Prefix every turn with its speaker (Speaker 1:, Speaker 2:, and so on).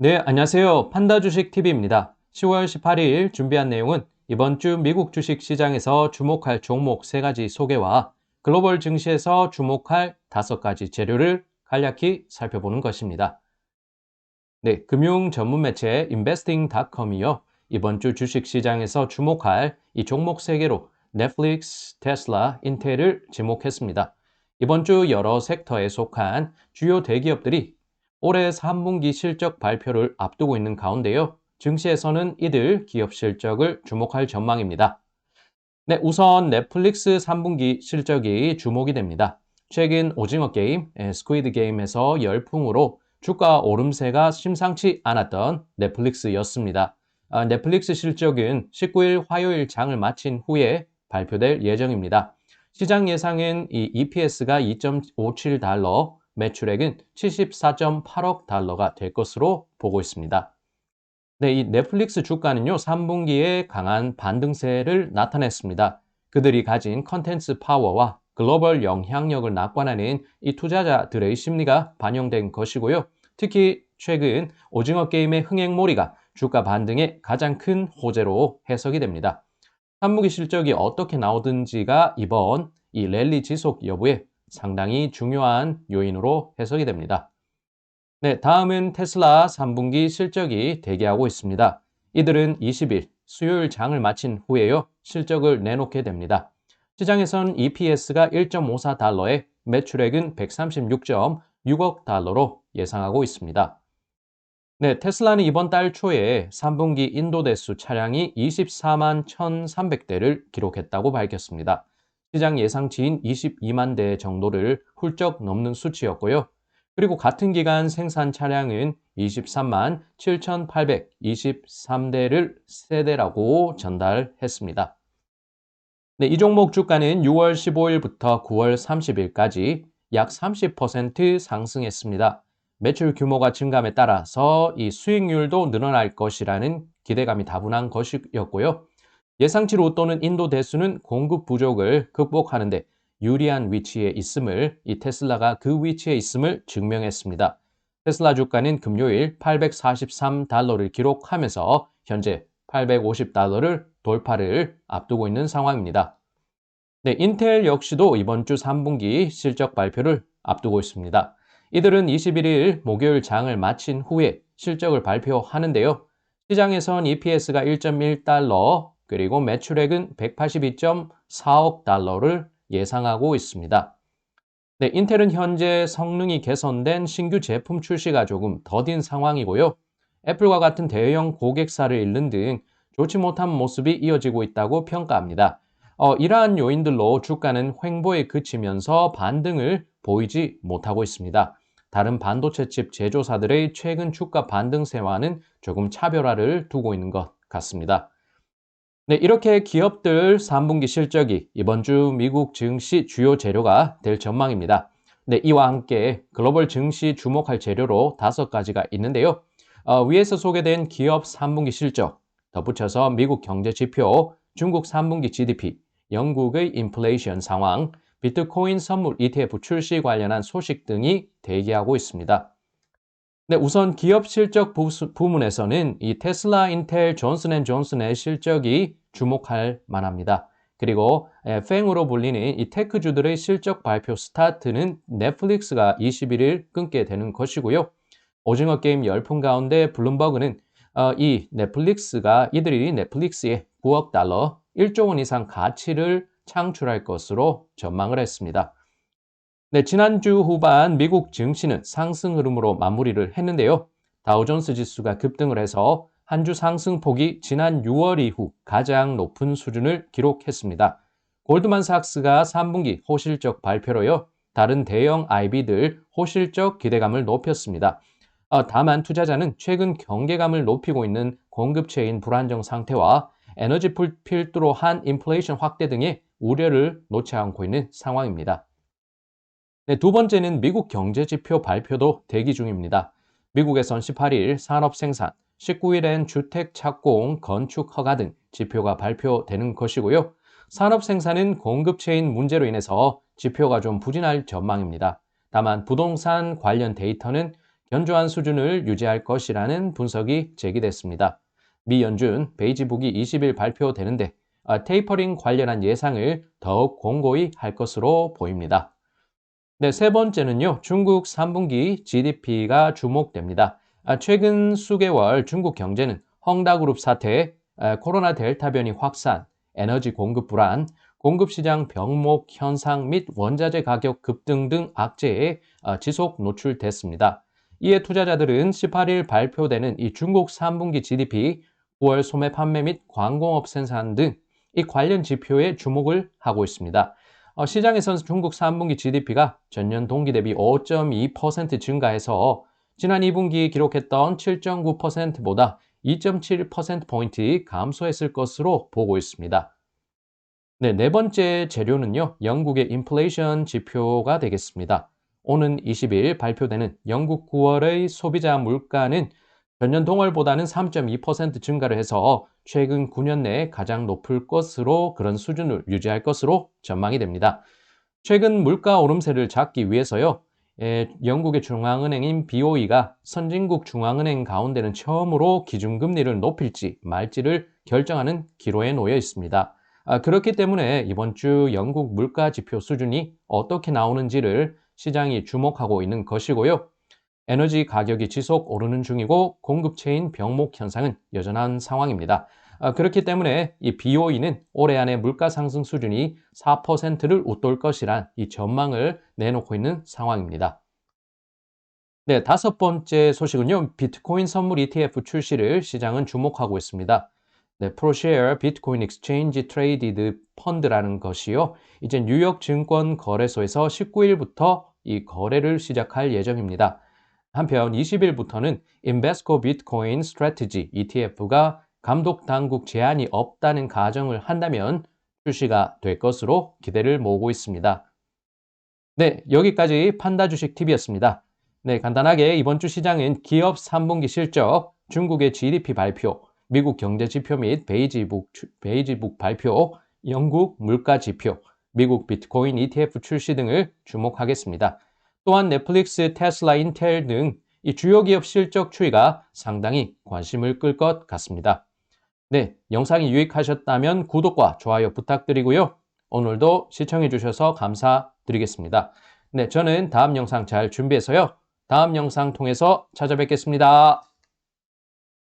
Speaker 1: 네, 안녕하세요. 판다 주식 TV입니다. 10월 18일 준비한 내용은 이번 주 미국 주식 시장에서 주목할 종목 3가지 소개와 글로벌 증시에서 주목할 5가지 재료를 간략히 살펴보는 것입니다. 네, 금융 전문 매체 investing.com이요. 이번 주 주식 시장에서 주목할 이 종목 3개로 넷플릭스, 테슬라, 인텔을 지목했습니다. 이번 주 여러 섹터에 속한 주요 대기업들이 올해 3분기 실적 발표를 앞두고 있는 가운데요. 증시에서는 이들 기업 실적을 주목할 전망입니다. 네, 우선 넷플릭스 3분기 실적이 주목이 됩니다. 최근 오징어 게임, 스퀴드 게임에서 열풍으로 주가 오름세가 심상치 않았던 넷플릭스였습니다. 넷플릭스 실적은 19일 화요일 장을 마친 후에 발표될 예정입니다. 시장 예상은 이 EPS가 2.57달러, 매출액은 74.8억 달러가 될 것으로 보고 있습니다. 네, 이 넷플릭스 주가는요, 3분기에 강한 반등세를 나타냈습니다. 그들이 가진 컨텐츠 파워와 글로벌 영향력을 낙관하는 이 투자자들의 심리가 반영된 것이고요. 특히 최근 오징어 게임의 흥행몰이가 주가 반등의 가장 큰 호재로 해석이 됩니다. 3분기 실적이 어떻게 나오든지가 이번 이 랠리 지속 여부에 상당히 중요한 요인으로 해석이 됩니다. 네, 다음은 테슬라 3분기 실적이 대기하고 있습니다. 이들은 20일 수요일 장을 마친 후에요. 실적을 내놓게 됩니다. 시장에선 EPS가 1.54달러에 매출액은 136.6억 달러로 예상하고 있습니다. 네, 테슬라는 이번 달 초에 3분기 인도 대수 차량이 24만 1,300대를 기록했다고 밝혔습니다. 시장 예상치인 22만 대 정도를 훌쩍 넘는 수치였고요. 그리고 같은 기간 생산 차량은 23만 7,823대를 세대라고 전달했습니다. 네, 이 종목 주가는 6월 15일부터 9월 30일까지 약 30% 상승했습니다. 매출 규모가 증감에 따라서 이 수익률도 늘어날 것이라는 기대감이 다분한 것이었고요. 예상치로 웃도는 인도 대수는 공급 부족을 극복하는 데 유리한 위치에 있음을 이 테슬라가 그 위치에 있음을 증명했습니다. 테슬라 주가는 금요일 843달러를 기록하면서 현재 850달러를 돌파를 앞두고 있는 상황입니다. 네, 인텔 역시도 이번 주 3분기 실적 발표를 앞두고 있습니다. 이들은 21일 목요일 장을 마친 후에 실적을 발표하는데요. 시장에선 EPS가 1.1달러, 그리고 매출액은 182.4억 달러를 예상하고 있습니다. 네, 인텔은 현재 성능이 개선된 신규 제품 출시가 조금 더딘 상황이고요. 애플과 같은 대형 고객사를 잃는 등 좋지 못한 모습이 이어지고 있다고 평가합니다. 이러한 요인들로 주가는 횡보에 그치면서 반등을 보이지 못하고 있습니다. 다른 반도체 칩 제조사들의 최근 주가 반등세와는 조금 차별화를 두고 있는 것 같습니다. 네, 이렇게 기업들 3분기 실적이 이번 주 미국 증시 주요 재료가 될 전망입니다. 네, 이와 함께 글로벌 증시 주목할 재료로 5가지가 있는데요. 위에서 소개된 기업 3분기 실적, 덧붙여서 미국 경제 지표, 중국 3분기 GDP, 영국의 인플레이션 상황, 비트코인 선물 ETF 출시 관련한 소식 등이 대기하고 있습니다. 네, 우선 기업 실적 부문에서는 이 테슬라, 인텔, 존슨앤존슨의 실적이 주목할 만합니다. 그리고 팽으로 불리는 이 테크주들의 실적 발표 스타트는 넷플릭스가 21일 끊게 되는 것이고요. 오징어 게임 열풍 가운데 블룸버그는 이 넷플릭스가 이들이 넷플릭스에 9억 달러, 1조 원 이상 가치를 창출할 것으로 전망을 했습니다. 네, 지난주 후반 미국 증시는 상승 흐름으로 마무리를 했는데요. 다우존스 지수가 급등을 해서 한 주 상승폭이 지난 6월 이후 가장 높은 수준을 기록했습니다. 골드만삭스가 3분기 호실적 발표로요. 다른 대형 IB들 호실적 기대감을 높였습니다. 다만 투자자는 최근 경계감을 높이고 있는 공급체인 불안정 상태와 에너지 필두로 한 인플레이션 확대 등의 우려를 놓지 않고 있는 상황입니다. 네, 두 번째는 미국 경제지표 발표도 대기 중입니다. 미국에선 18일 산업생산, 19일엔 주택 착공, 건축 허가 등 지표가 발표되는 것이고요. 산업생산은 공급체인 문제로 인해서 지표가 좀 부진할 전망입니다. 다만 부동산 관련 데이터는 견조한 수준을 유지할 것이라는 분석이 제기됐습니다. 미 연준 베이지북이 20일 발표되는데 테이퍼링 관련한 예상을 더욱 공고히 할 것으로 보입니다. 네, 세 번째는요, 중국 3분기 GDP가 주목됩니다. 최근 수개월 중국 경제는 헝다그룹 사태, 코로나 델타 변이 확산, 에너지 공급 불안, 공급시장 병목 현상 및 원자재 가격 급등 등 악재에 지속 노출됐습니다. 이에 투자자들은 18일 발표되는 이 중국 3분기 GDP, 9월 소매 판매 및 광공업 생산 등 이 관련 지표에 주목을 하고 있습니다. 시장에서는 중국 3분기 GDP가 전년 동기 대비 5.2% 증가해서 지난 2분기 기록했던 7.9%보다 2.7%포인트 감소했을 것으로 보고 있습니다. 네, 네 번째 재료는요, 영국의 인플레이션 지표가 되겠습니다. 오는 20일 발표되는 영국 9월의 소비자 물가는 전년 동월보다는 3.2% 증가를 해서 최근 9년 내에 가장 높을 것으로 그런 수준을 유지할 것으로 전망이 됩니다. 최근 물가 오름세를 잡기 위해서요, 영국의 중앙은행인 BOE가 선진국 중앙은행 가운데는 처음으로 기준금리를 높일지 말지를 결정하는 기로에 놓여 있습니다. 그렇기 때문에 이번 주 영국 물가 지표 수준이 어떻게 나오는지를 시장이 주목하고 있는 것이고요. 에너지 가격이 지속 오르는 중이고 공급체인 병목 현상은 여전한 상황입니다. 그렇기 때문에 이 BOE는 올해 안에 물가 상승 수준이 4%를 웃돌 것이란 이 전망을 내놓고 있는 상황입니다. 네, 다섯 번째 소식은요, 비트코인 선물 ETF 출시를 시장은 주목하고 있습니다. 네, 프로쉐어 비트코인 익스체인지 트레이디드 펀드라는 것이요, 이제 뉴욕 증권 거래소에서 19일부터 이 거래를 시작할 예정입니다. 한편 20일부터는 인베스코 비트코인 스트래티지 ETF가 감독 당국 제한이 없다는 가정을 한다면 출시가 될 것으로 기대를 모으고 있습니다. 네, 여기까지 판다 주식 TV였습니다. 네, 간단하게 이번 주 시장은 기업 3분기 실적, 중국의 GDP 발표, 미국 경제 지표 및 베이지북 발표, 영국 물가 지표, 미국 비트코인 ETF 출시 등을 주목하겠습니다. 또한 넷플릭스, 테슬라, 인텔 등 이 주요 기업 실적 추이가 상당히 관심을 끌 것 같습니다. 네, 영상이 유익하셨다면 구독과 좋아요 부탁드리고요. 오늘도 시청해 주셔서 감사드리겠습니다. 네, 저는 다음 영상 잘 준비해서요. 다음 영상 통해서 찾아뵙겠습니다.